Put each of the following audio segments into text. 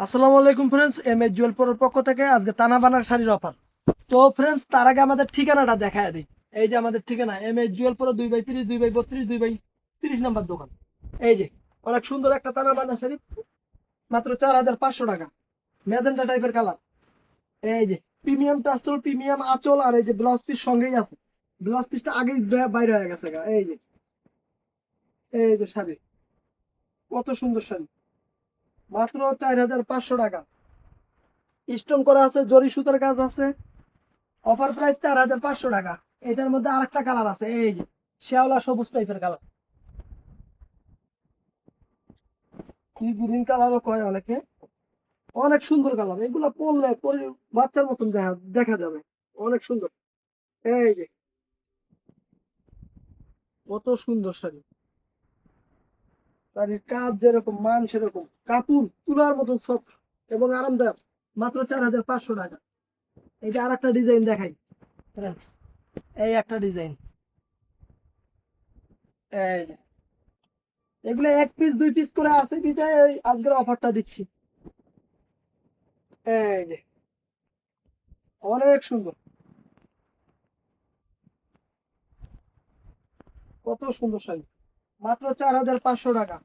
আসসালামু আলাইকুম friends, M S জুয়েলপুরের পক্ষ থেকে আজকে তানা বানার শাড়ির অফার। তো ফ্রেন্ডস, তার আগে আমাদের ঠিকানাটা দেখায় দিই। এই যে আমাদের ঠিকানা এম এস জুয়েলপুর 2/30, 2/32, 2/30 নম্বর দোকান। এই যে অনেক সুন্দর একটা তানা বানার শাড়ি, মাত্র 4,500 টাকা, ম্যাজেন্টা টাইপের কালার। এই যে প্রিমিয়াম টাসল, প্রিমিয়াম আঁচল, আর এই যে ব্লাউজ পিস সঙ্গেই আছে। ব্লাউজ পিসটা আগেই বাইরে হয়ে গেছে গা। এই যে শাড়ি, কত সুন্দর শাড়ি, মাত্র 4,500 টাকা। স্টোন করা আছে, জরি সুতার কাজ আছে। অফার প্রাইস 4,500 টাকা। এটার মধ্যে আরেকটা কালার আছে, এই যে শ্যাওলা সবুজ টাইপের কালার, গ্রিন কালারও কয় অনেকে। অনেক সুন্দর কালার, এগুলো পরলে বাচ্চার মতন দেখা দেখা যাবে, অনেক সুন্দর। এই যে কত সুন্দর শাড়ি, শাড়ির কাজ যেরকম মান সেরকম, কাপড় তুলার মতন সফট এবং আরামদায়ক। মাত্র 4,500 টাকা। এই যে আর একটা ডিজাইন দেখাই friends, এই একটা ডিজাইন। এই যে এগুলো 1 পিস 2 পিস করে আছে বিধায় আজকের অফারটা দিচ্ছি। এই যে অনেক সুন্দর, কত সুন্দর শাড়ি, মাত্র 4,500 টাকা।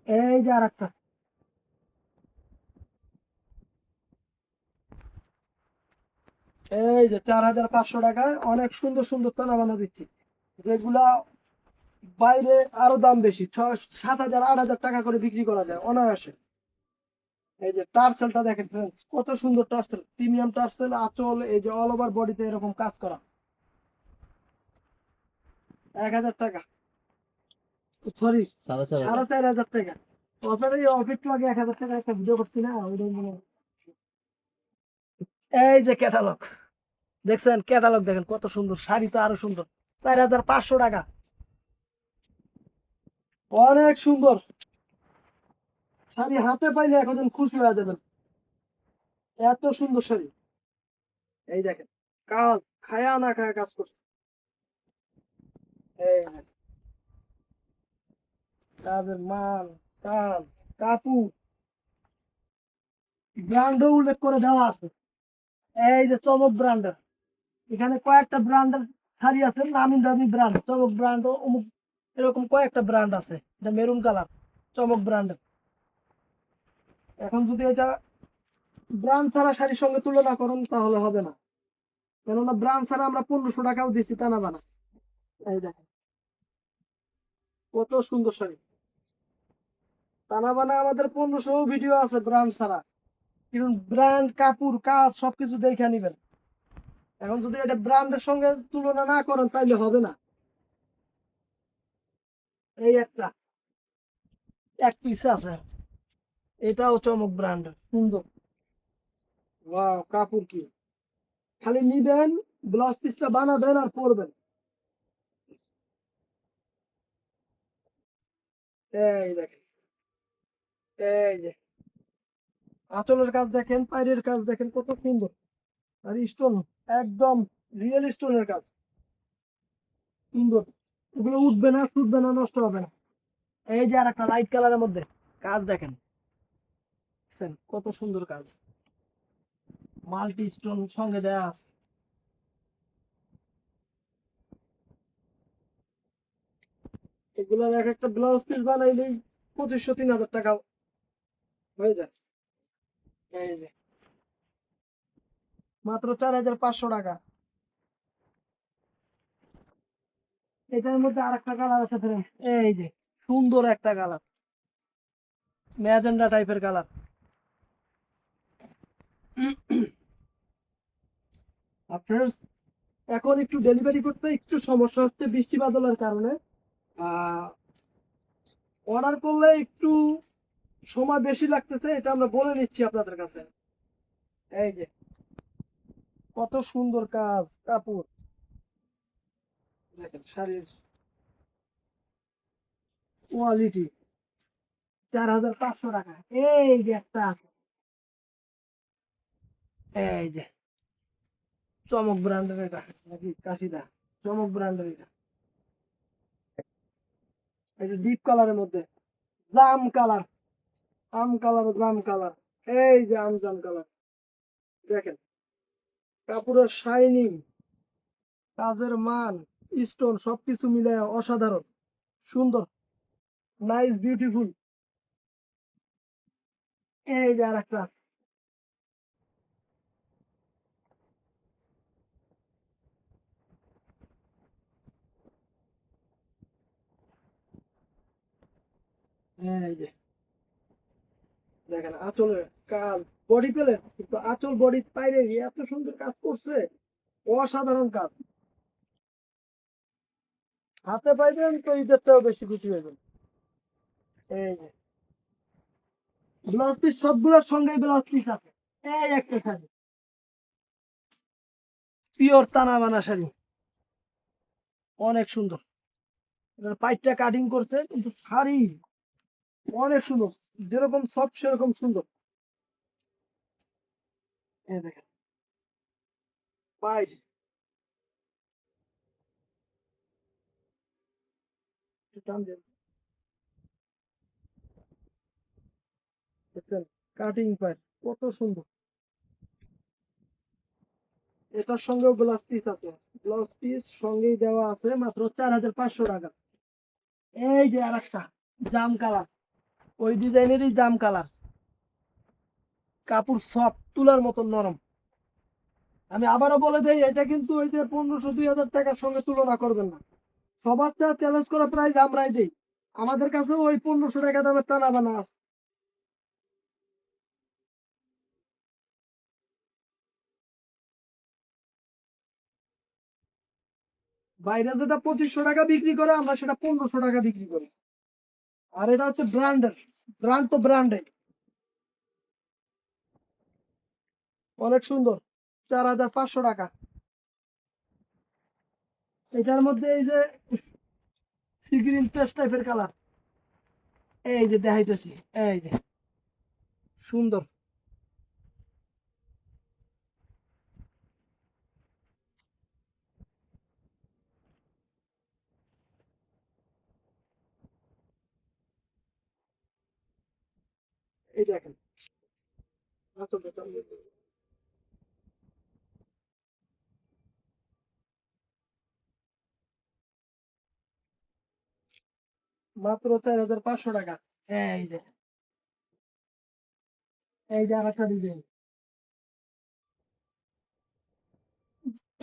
এই যে আর একটা, এই যে 4,500 টাকায় অনেক সুন্দর সুন্দর তানা বানা দিচ্ছি, যেগুলা বাইরে আরো দাম বেশি, 7,000 8,000 টাকা করে বিক্রি করা যায় অনায়াসে। এই যে টার্সেলটা দেখেন ফ্রেন্ডস, কত সুন্দর টার্সেল, প্রিমিয়াম টার্সেল আঁচল, এই যে অল ওভার বডিতে এরকম কাজ করা। 1,000 টাকা, সরি, 4,500 টাকা। আপনার এই অফ একটু আগে 1,000 টাকা একটা ভিডিও করছি না, ওইটাই মনে হয়। এই যে ক্যাটালগ দেখছেন, ক্যাটালগ দেখেন কত সুন্দর, শাড়ি তো আরো সুন্দর। 4,500 টাকা, অনেক সুন্দর শাড়ি, হাতে পাইলে এখন খুশি হয়ে যাবেন, এত সুন্দর শাড়ি। এই দেখেন কাজ, খায়া না খায়া কাজ করছে। এই দেখেন, কাজের মাল, কাজ, কাপড়, ব্র্যান্ডও উল্লেখ করে দেওয়া আছে। এই যে চমক ব্র্যান্ডের, এখানে কয়েকটা ব্র্যান্ডের শাড়ি আছে, নামি দামি ব্র্যান্ড, চমক ব্র্যান্ড অমুক, এরকম কয়েকটা ব্র্যান্ড আছে। এটা মেরুন কালার, চমক ব্র্যান্ডের। এখন যদি এটা ব্র্যান্ড ছাড়া শাড়ির সঙ্গে তুলনা করেন তাহলে হবে না, কেননা ব্র্যান্ড ছাড়া আমরা 1,500 টাকাও দিচ্ছি তা না বানা। এই দেখেন কত সুন্দর শাড়ি, তানা বানা আমাদের 1,500 ভিডিও আছে ব্র্যান্ড ছাড়া, কিন্তু ব্র্যান্ড কাপড় কাজ সবকিছু দেখে নিবেন। এখন যদি এটা ব্র্যান্ডের সঙ্গে তুলনা না করেন তাইলে হবে না। এই একটা, এক পিস আছে, এটাও চমক ব্র্যান্ড, সুন্দর। ওয়াও, কাপড় কি, খালি নিবেন, ব্লাউজ পিসটা বানাবেন আর পরবেন। এই দেখেন, এই যে আঁচলের কাজ দেখেন, পায়ের কাজ দেখেন কত সুন্দর, আর স্টোন, একদম রিয়েল স্টোনের কাজ, সুন্দর। এগুলো উঠবে না, ছুটবে না, নষ্ট হবে না। এই যে আর একটা লাইট কালারের মধ্যে কাজ দেখেন, দেখছেন কত সুন্দর কাজ, মাল্টি স্টোন সঙ্গে দেয়া আছে। এগুলোর এক একটা ব্লাউজ পিস বানাইলেই 2,500 3,000 টাকা হয়ে যায়। এই যে মাত্র 4,500 টাকা। এটার মধ্যে আরেকটা কালার আছে ফ্রেন্ড, এই যে সুন্দর একটা কালার, ম্যাজেন্ডা টাইপের কালার। আপনার এখন একটু ডেলিভারি করতে একটু সমস্যা হচ্ছে বৃষ্টি বাদলের কারণে। অর্ডার করলে একটু সময় বেশি লাগতেছে, এটা আমরা বলে নিচ্ছি আপনাদের কাছে। এই যে কত সুন্দর কাজ, কাপড় দেখেন, শাড়ির কোয়ালিটি। 4,500 টাকা। এই যে একটা আছে, এই যে চমক ব্র্যান্ডের, এটা নাকি কাশিদা, চমক ব্র্যান্ডের এটা। এই যে ডিপ কালারের মধ্যে জাম কালার, আম কালার, জাম কালার, এই যে আম জাম কালার। দেখেন কাপড়ের শাইনিং, কাজের মান, স্টোন সবকিছু মিলে অসাধারণ সুন্দর, নাইস বিউটিফুল। এই যে আর একটা আছে। এই যে দেখেন আঁচলের কাজ, বডি পেলেন কিন্তু আঁচল বডি পাইলে এত সুন্দর কাজ করছে, অসাধারণ কাজ। হাতে পাইবেন তো ঈদের চেয়েও বেশি খুশি হইবেন। এই যে ব্লাউজ পিস সবগুলোর সঙ্গে ব্লাউজ পিস আছে। এই একটা শাড়ি, পিওর তানা বানা শাড়ি, অনেক সুন্দর। এটার পাইটটা কাটিং করছে কিন্তু শাড়ি অনেক সুন্দর, যেরকম সব সেরকম সুন্দর। এই দেখেন পাইট, টান দেন, দেখছেন কাটিং পাইট কত সুন্দর। এটার সঙ্গেও ব্লাউজ পিস আছে, ব্লাউজ পিস সঙ্গেই দেওয়া আছে মাত্র 4500 টাকা। এই যে আর একটা জাম কালার, ওই ডিজাইনেরই জাম কালার, কাপড় সফট তুলার মতো নরম। আমি আবারও বলে দেই এটা কিন্তু ওই যে 1500 2000 টাকার সঙ্গে তুলনা করবেন না। সবার চেয়ে চ্যালেঞ্জ করা প্রাইস আমরাই দেই, আমাদের কাছে ওই 1500 টাকা দামের টানা বানা আছে। বাইরে যেটা 2500 টাকা বিক্রি করে আমরা সেটা 1500 টাকা বিক্রি করি। আর এটা হচ্ছে ব্র্যান্ডের, ব্র্যান্ড তো ব্র্যান্ডে, অনেক সুন্দর, 4500 টাকা। এটার মধ্যে এই যে সি গ্রিন পেস্ট টাইপের কালার, এই যে দেখাইতেছি, এই যে সুন্দর। এই দেখেন আচ্ছা বেটা, মাত্র 4500 টাকা। এই যে, এই যে আর একটা ডিজাইন,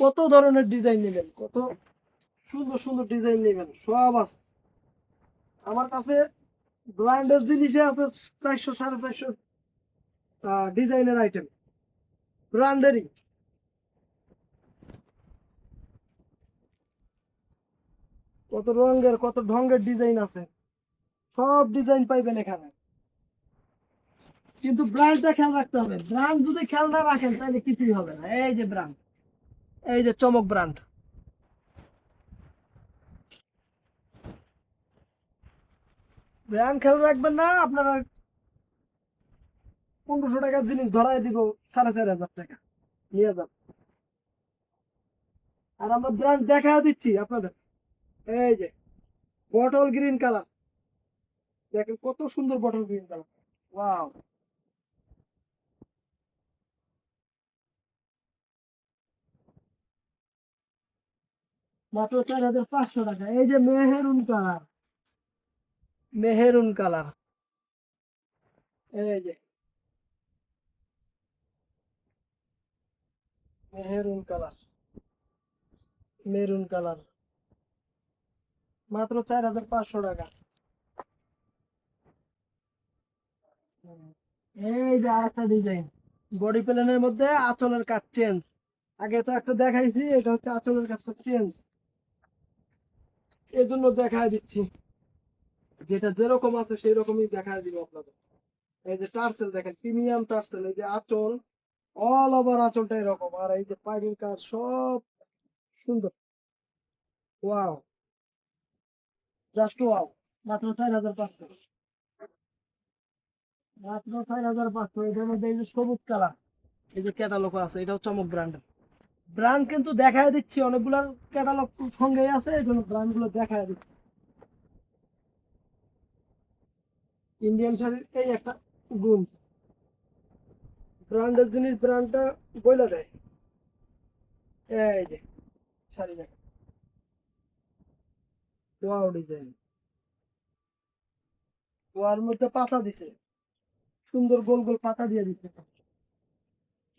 কত ধরনের ডিজাইন নেবেন, কত সুন্দর সুন্দর ডিজাইন নেবেন সব আছে আমার কাছে। ব্র্যান্ডের জিনিসে আছে 400 450 ডিজাইনের আইটেম, ব্র্যান্ডেরই। কত রঙের কত ঢঙ্গের ডিজাইন আছে, সব ডিজাইন পাইবেন এখানে। কিন্তু ব্র্যান্ডটা খেয়াল রাখতে হবে, ব্র্যান্ড যদি খেয়াল না রাখেন তাহলে কিছুই হবে না। এই যে ব্র্যান্ড, এই যে চমক ব্র্যান্ড, ব্র্যান্ড খেয়াল রাখবেন না আপনারা 1500 টাকার জিনিস ধরাই দিব 4500 টাকা, নিয়ে যান। আর আমরা ব্র্যান্ড দেখা দিচ্ছি আপনাদের। এই যে বটল গ্রিন কালার, দেখেন কত সুন্দর বটল গ্রিন কালার, ওয়াও। মাত্র 4500 টাকা। এই যে মেহেরুন কালার, মেহেরুন কালার, এই যে মেহেরুন কালার, মেরুন কালার, মাত্র 4500 টাকা। এই যে আরেকটা ডিজাইন, বডি প্যানেলের মধ্যে আঁচলের কাজ চেঞ্জ, আগে তো একটা দেখাইছি, এটা হচ্ছে আঁচলের কাজটা চেঞ্জ, এই জন্য দেখাই দিচ্ছি, যেটা যেরকম আছে সেই রকমই দেখাই দিব আপনাদের। এই যে টার্সেল দেখেন, প্রিমিয়াম টার্সেল, এই যে আঁচল, অল ওভার আঁচলটা এরকম, আর এই যে পাইপিং কাজ সব সুন্দর, ওয়াও, জাস্ট ওয়াও। মাত্র 4500, মাত্র 4500। এটার মধ্যে এই যে সবুজ কালার, এই যে ক্যাটালগ আছে, এটাও চমক ব্র্যান্ড। ব্র্যান্ড কিন্তু দেখায় দিচ্ছি, অনেকগুলোর ক্যাটালগ সঙ্গেই আছে, এই জন্য ব্র্যান্ড গুলো দেখায় দিচ্ছি। ইন্ডিয়ান শাড়ির এই একটা গুণ, ব্র্যান্ডের জিনিস ব্র্যান্ডটা বইলা দেয়। এই যে শাড়ি দেখেন, ওয়াও ডিজাইন, ওয়ার মধ্যে পাতা দিছে, সুন্দর গোল গোল পাতা দিয়ে দিছে,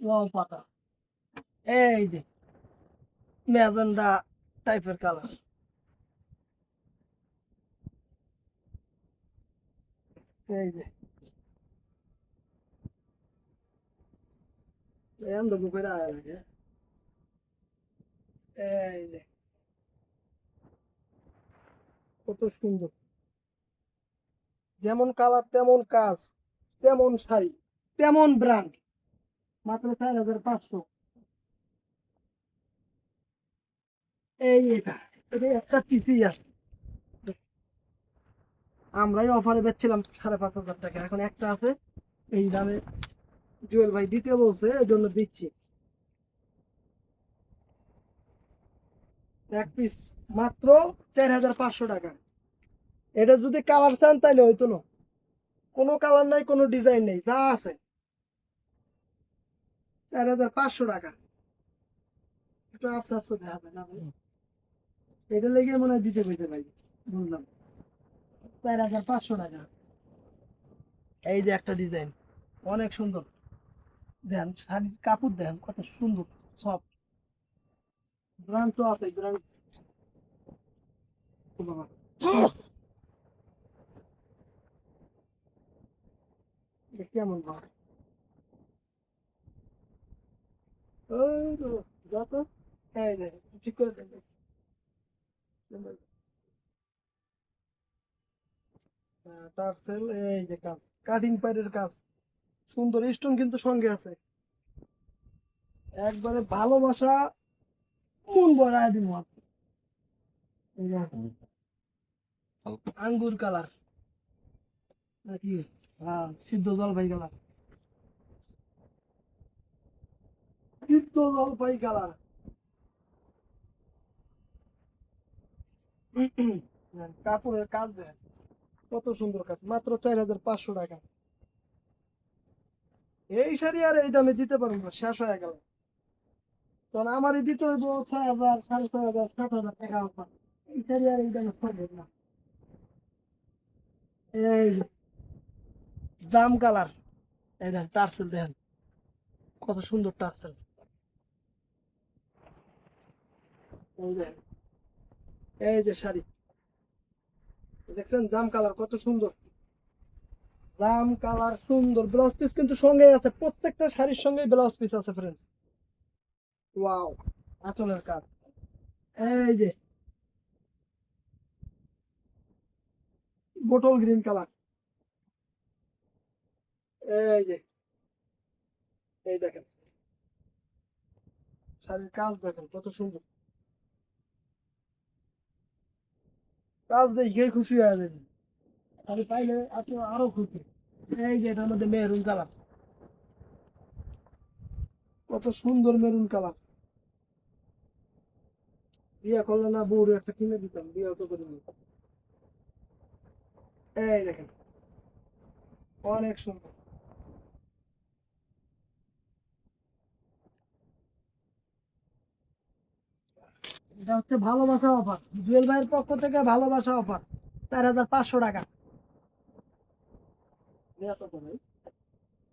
ওয়াও পাতা। এই যে ম্যাজেন্ডা টাইপের কালার, এই যে এম তো বুকের আয় লাগে। এই যে কত সুন্দর, যেমন কালার তেমন কাজ, তেমন শাড়ি, তেমন ব্র্যান্ড, মাত্র 4500। এই এটা, এটা একটা পিসি আছে, আমরাই অফারে বেচছিলাম 5500 টাকা, এখন একটা আছে এই দামে, জুয়েল ভাই দিতে বলছে এই জন্য দিচ্ছি। এক পিস মাত্র 4500 টাকা। এটা যদি কালার চান তাহলে হইতো না, কোনো কালার নাই, কোনো ডিজাইন নেই, যা আছে 4500 টাকা। একটু আফসা আফসা দেখা যায় না ভাই, এটা লেগে মনে হয় দিতে পেরেছে ভাই, বুঝলাম। 4500 টাকা। এই যে একটা ডিজাইন, অনেক সুন্দর, দেন শাড়ির কাপড় দেন কত সুন্দর, সব ব্র্যান্ড তো আছে, ব্র্যান্ড। বাবা, এটা কেমন ভাই, ওই তো যত, এই দেখেন ঠিক করে দেন। টার্সেল, এই যে কাজ, কাটিং পাইরের কাজ, সুন্দর স্টোন কিন্তু সঙ্গে আছে, একবারে ভালোবাসা মন ভরায় দিব। এই দেখেন, আঙ্গুর কালার নাকি, হ্যাঁ সিদ্ধ জলপাই কালার, সিদ্ধ জলপাই কালার। কাপড়ের কাজ দেন কত সুন্দর কাজ, মাত্র 4500 টাকা। এই শাড়ি আর এই দামে দিতে পারবো না, শেষ হয়ে গেল। তখন আমারই দিতে হইব 6000, 6500, 7000 টাকা অফার। এই শাড়ি আর এই দামে সম্ভব না। এই যে জাম কালার, এই দেখেন টার্সেল দেখেন কত সুন্দর টার্সেল, এই দেখেন, এই যে শাড়ি দেখছেন, জাম কালার কত সুন্দর, জাম কালার সুন্দর, ব্লাউজ পিস কিন্তু সঙ্গে আছে, প্রত্যেকটা শাড়ির সঙ্গে ব্লাউজ পিস আছে ফ্রেন্ডস। ওয়াও, আঁচলের কাজ, এই যে বোটল গ্রিন কালার, এই যে, এই দেখেন শাড়ির কাজ দেখেন কত সুন্দর, কাজ দেখে খুশি হয়ে যাবেন, শাড়ি পাইলে আপনি আরো খুশি। এই যে এটার মধ্যে মেরুন কালার, কত সুন্দর মেরুন কালার, বিয়ে করলে না বউরে একটা কিনে দিতাম, বিয়ে তো করিনি। এই দেখেন অনেক সুন্দর, এটা হচ্ছে ভালোবাসা অফার, জুয়েল ভাইয়ের পক্ষ থেকে ভালোবাসা অফার, 4500 টাকা। দেয়া তো ভাই,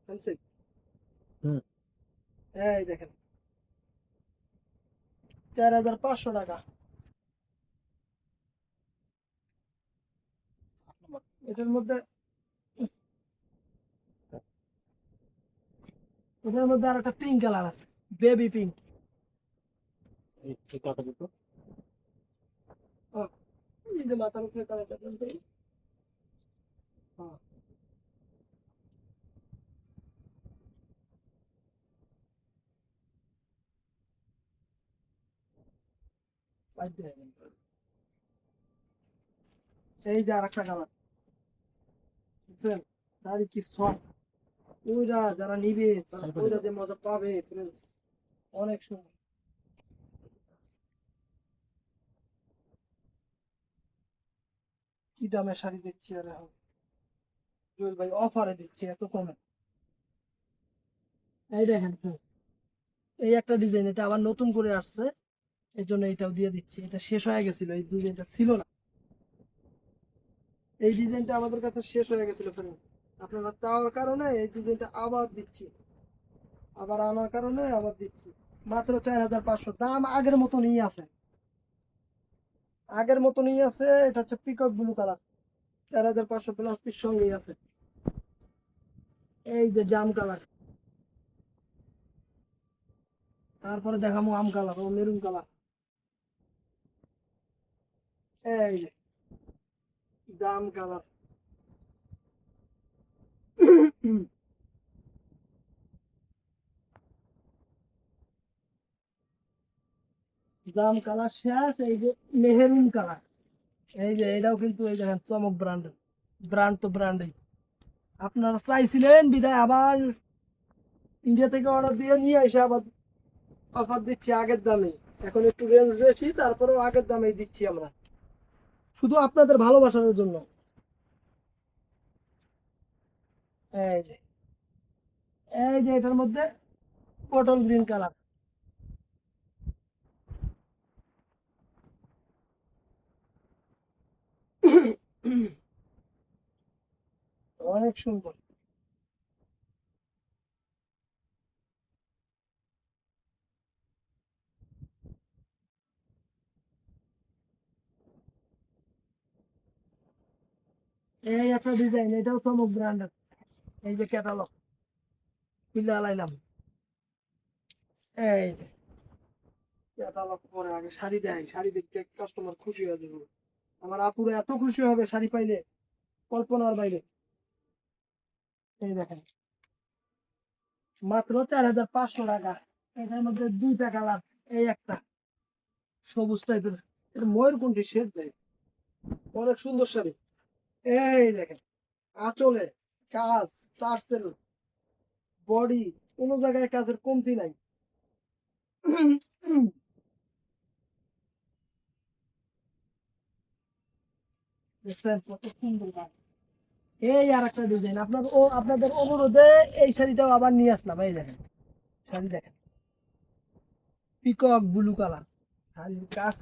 ফ্যান্সি। এই দেখেন 4500 টাকা। এটার মধ্যে, এটার মধ্যে আর একটা পিঙ্ক কালার আছে, বেবি পিঙ্ক। এই যে মাথার উপরে কালারটা বলতে, হ্যাঁ পাইপ দিয়ে দেন। এই যে আর একটা কালার, বুঝছেন, দাড়ি কি সব, ওইরা যারা নিবে তারা ওইরা যে মজা পাবে ফ্রেন্ডস, অনেক সুন্দর। কি দামে শাড়ি দিচ্ছি আর এখন, জুয়েল ভাই অফারে দিচ্ছি এত কমে। এই দেখেন, এই একটা ডিজাইন, এটা আবার নতুন করে আসছে, এই জন্য এটাও দিয়ে দিচ্ছি। এটা শেষ হয়ে গেছিল, এই ডিজাইনটা ছিল না, এই ডিজাইনটা আমাদের কাছে শেষ হয়ে গেছিল ফ্রেন্ড। আপনারা চাওয়ার কারণে এই ডিজাইনটা আবার দিচ্ছি, আবার আনার কারণে আবার দিচ্ছি। মাত্র 4500, দাম আগের মতনই আছে, আগের মতনই আছে। এটা হচ্ছে peacock blue colour, 4500 plus piece সঙ্গেই আছে। এই যে জাম কালার, তারপরে দেখাবো আম কালার ও মেরুন কালার। এই যে জাম কালার, জাম কালার শেষ। এই যে মেহেরুন কালার, এই যে এটাও কিন্তু এই দেখেন চমক ব্র্যান্ড, ব্র্যান্ড তো ব্র্যান্ডই। আপনারা চাইছিলেন বিদায় আবার ইন্ডিয়া থেকে অর্ডার দিয়ে নিয়ে এসে আবার অফার দিচ্ছি আগের দামে। এখন একটু রেঞ্জ বেশি, তারপরেও আগের দামেই দিচ্ছি আমরা, শুধু আপনাদের ভালোবাসার জন্য। এই যে, এই যে এটার মধ্যে পটল গ্রিন কালার, অনেক সুন্দর। এই একটা ডিজাইন, এটাও চমক ব্র্যান্ডের। এই যে ক্যাটালগ খুলে আলাইলাম। এই যে ক্যাটালগ পরে আগে শাড়ি দেয়, শাড়ি দেখতে কাস্টমার খুশি হয়ে যাবে। আমার আপুরা এত খুশি হবে শাড়ি পাইলে, কল্পনার বাইরে। এই দেখেন, মাত্র 4500 টাকা। এটার মধ্যে দুইটা কালার, এই একটা সবুজ টাইপের, এটা ময়ূরকণ্ঠী শেড দেয়, অনেক সুন্দর শাড়ি। এই দেখেন, আঁচলে কাজ, টার্সেল, বডি, কোনো জায়গায় কাজের কমতি নাই। দেখছেন কত সুন্দর কাজ। এই আর একটা ডিজাইন, আপনাদের অনুরোধে এই শাড়িটাও আবার নিয়ে আসলাম। এই দেখেন শাড়ি দেখেন, পিকক ব্লু কালার, শাড়ির কাজ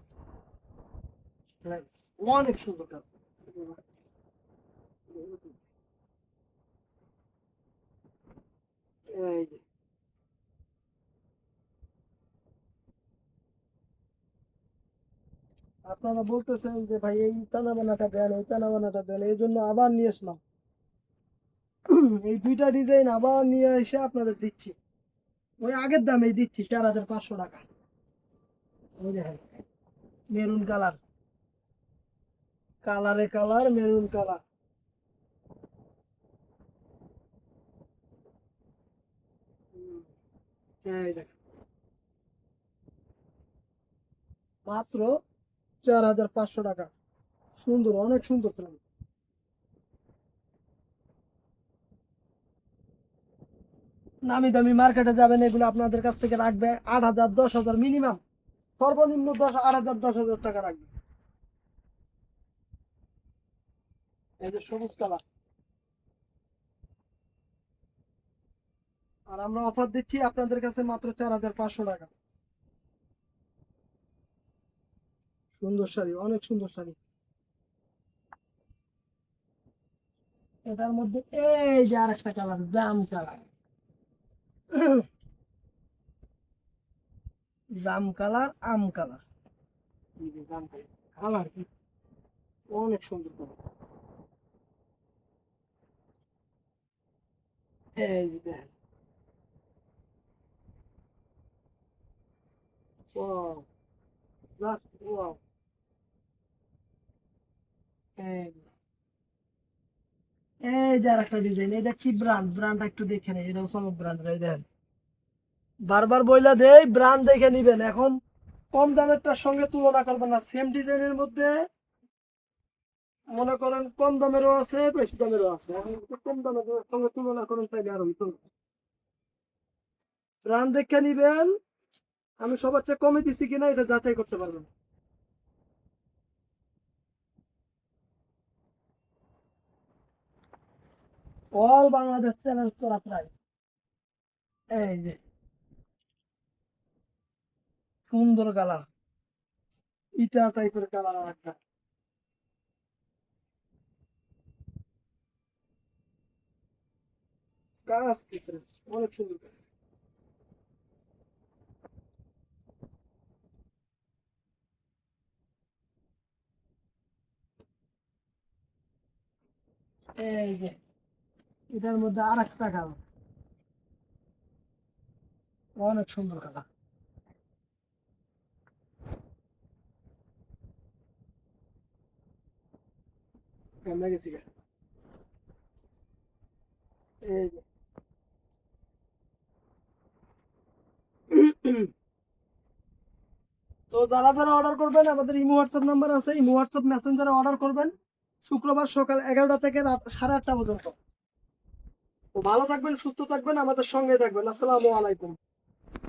অনেক সুন্দর কাজ। এই যে আপনারা বলতেছেন যে ভাই এই টানা বানাটা দেন, এই টানা বানাটা দেন, এই জন্য আবার নিয়ে আসলাম। এই দুইটা ডিজাইন আবার নিয়ে এসে আপনাদের দিচ্ছি, ওই আগের দামেই দিচ্ছি, 4500 টাকা। ওই দেখেন মেরুন কালার, কালারে কালার, মেরুন কালার। এই দেখেন মাত্র 4500 টাকা, সুন্দর, অনেক সুন্দর ফ্রেম। নামি দামি মার্কেটে যাবেন, এগুলো আপনাদের কাছ থেকে রাখবে 8000 10,000 মিনিমাম, সর্বনিম্ন 8000 10,000 টাকা রাখবে। এই যে সবুজ কালার, আর আমরা অফার দিচ্ছি আপনাদের কাছে মাত্র 4500 টাকা। সুন্দর শাড়ি, অনেক সুন্দর শাড়ি। এটার মধ্যে এই যে আর একটা কালার, জাম কালার, জাম কালার, আম কালার। এই যে জাম কালার, কালার কি অনেক সুন্দর কালার। এই যে দেখেন, ওয়াও, জাস্ট ওয়াও। এই যে, এই যে আর একটা ডিজাইন, এটা কি ব্র্যান্ড, ব্র্যান্ড একটু দেখে নেই, এটাও চমক ব্র্যান্ড। এই দেখেন, বারবার বইলা দেই ব্র্যান্ড দেখে নিবেন। এখন কম দামেরটার সঙ্গে তুলনা করবেন না, সেম ডিজাইনের মধ্যে মনে করেন কম দামেরও আছে, বেশি দামেরও আছে। এখন যদি কম দামের সঙ্গে তুলনা করেন তাহলে আরো ব্র্যান্ড দেখে নিবেন। আমি সবার চেয়ে কমে দিছি কিনা এটা যাচাই করতে পারবেন। অল বাংলাদেশ চ্যালেঞ্জ করা প্রাইস। এই যে সুন্দর কালার, ইটা টাইপের কালার একটা কাজ, কি ফ্রেন্ডস, অনেক সুন্দর কাজ। এই যে এটার মধ্যে আর একটা কালার, অনেক সুন্দর কালার। কেমন গেছি গা? এই যে তো যারা যারা অর্ডার করবেন, আমাদের ইমো হোয়াটসঅ্যাপ নাম্বার আছে, ইমো হোয়াটসঅ্যাপ মেসেঞ্জারে অর্ডার করবেন শুক্রবার সকাল 11টা থেকে রাত 8:30 পর্যন্ত। তো ভালো থাকবেন, সুস্থ থাকবেন, আমাদের সঙ্গে থাকবেন। আসসালামু আলাইকুম।